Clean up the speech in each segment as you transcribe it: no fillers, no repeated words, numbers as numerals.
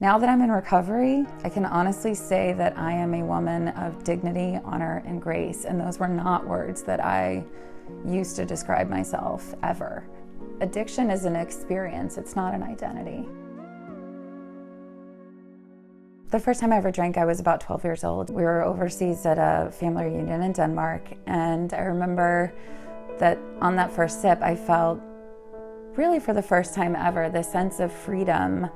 Now that I'm in recovery, I can honestly say that I am a woman of dignity, honor, and grace, and those were not words that I used to describe myself ever. Addiction is an experience, it's not an identity. The first time I ever drank, I was about 12 years old. We were overseas at a family reunion in Denmark, and I remember that on that first sip, I felt, really for the first time ever, this sense of freedom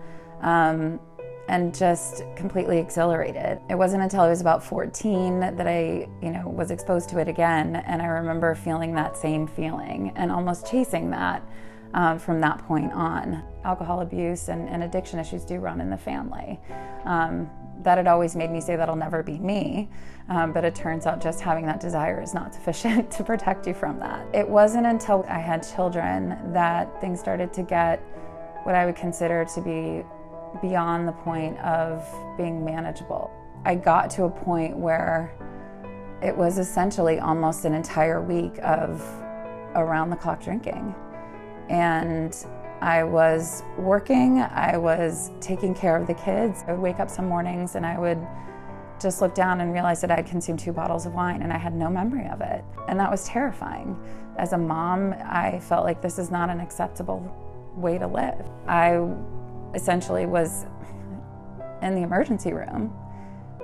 and just completely exhilarated. It wasn't until I was about 14 that I, was exposed to it again, and I remember feeling that same feeling and almost chasing that from that point on. Alcohol abuse and addiction issues do run in the family. That had always made me say that'll never be me, but it turns out just having that desire is not sufficient to protect you from that. It wasn't until I had children that things started to get what I would consider to be beyond the point of being manageable. I got to a point where it was essentially almost an entire week of around-the-clock drinking. And I was working, I was taking care of the kids. I would wake up some mornings and I would just look down and realize that I had consumed 2 bottles of wine and I had no memory of it. And that was terrifying. As a mom, I felt like this is not an acceptable way to live. I essentially was in the emergency room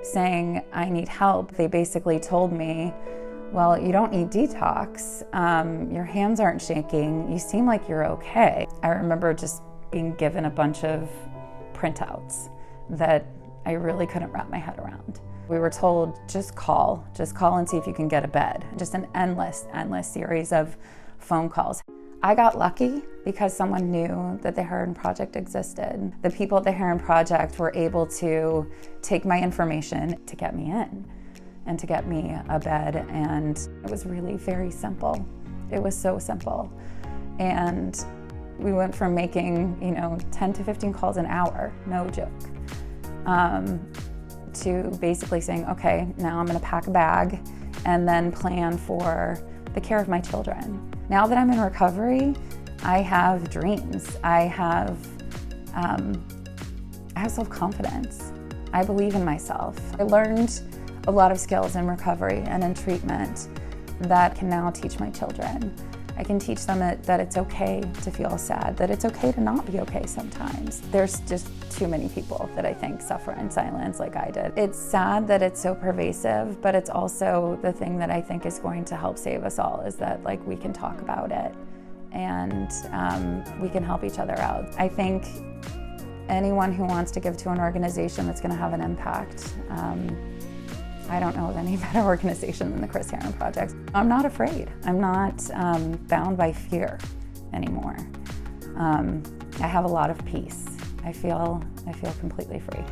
saying, I need help. They basically told me, well, you don't need detox, your hands aren't shaking, you seem like you're okay. I remember just being given a bunch of printouts that I really couldn't wrap my head around. We were told, just call and see if you can get a bed. Just an endless series of phone calls. I got lucky because someone knew that the Herren Project existed. The people at the Herren Project were able to take my information to get me in and to get me a bed, and it was really very simple. It was so simple. And we went from making 10 to 15 calls an hour, no joke, to basically saying, okay, now I'm gonna pack a bag and then plan for the care of my children. Now that I'm in recovery, I have dreams. I have self-confidence. I believe in myself. I learned a lot of skills in recovery and in treatment that I can now teach my children. I can teach them that it's okay to feel sad, that it's okay to not be okay sometimes. There's just too many people that I think suffer in silence like I did. It's sad that it's so pervasive, but it's also the thing that I think is going to help save us all, is that we can talk about it and we can help each other out. I think anyone who wants to give to an organization that's gonna have an impact, I don't know of any better organization than the Herren Project. I'm not afraid. I'm not bound by fear anymore. I have a lot of peace. I feel completely free.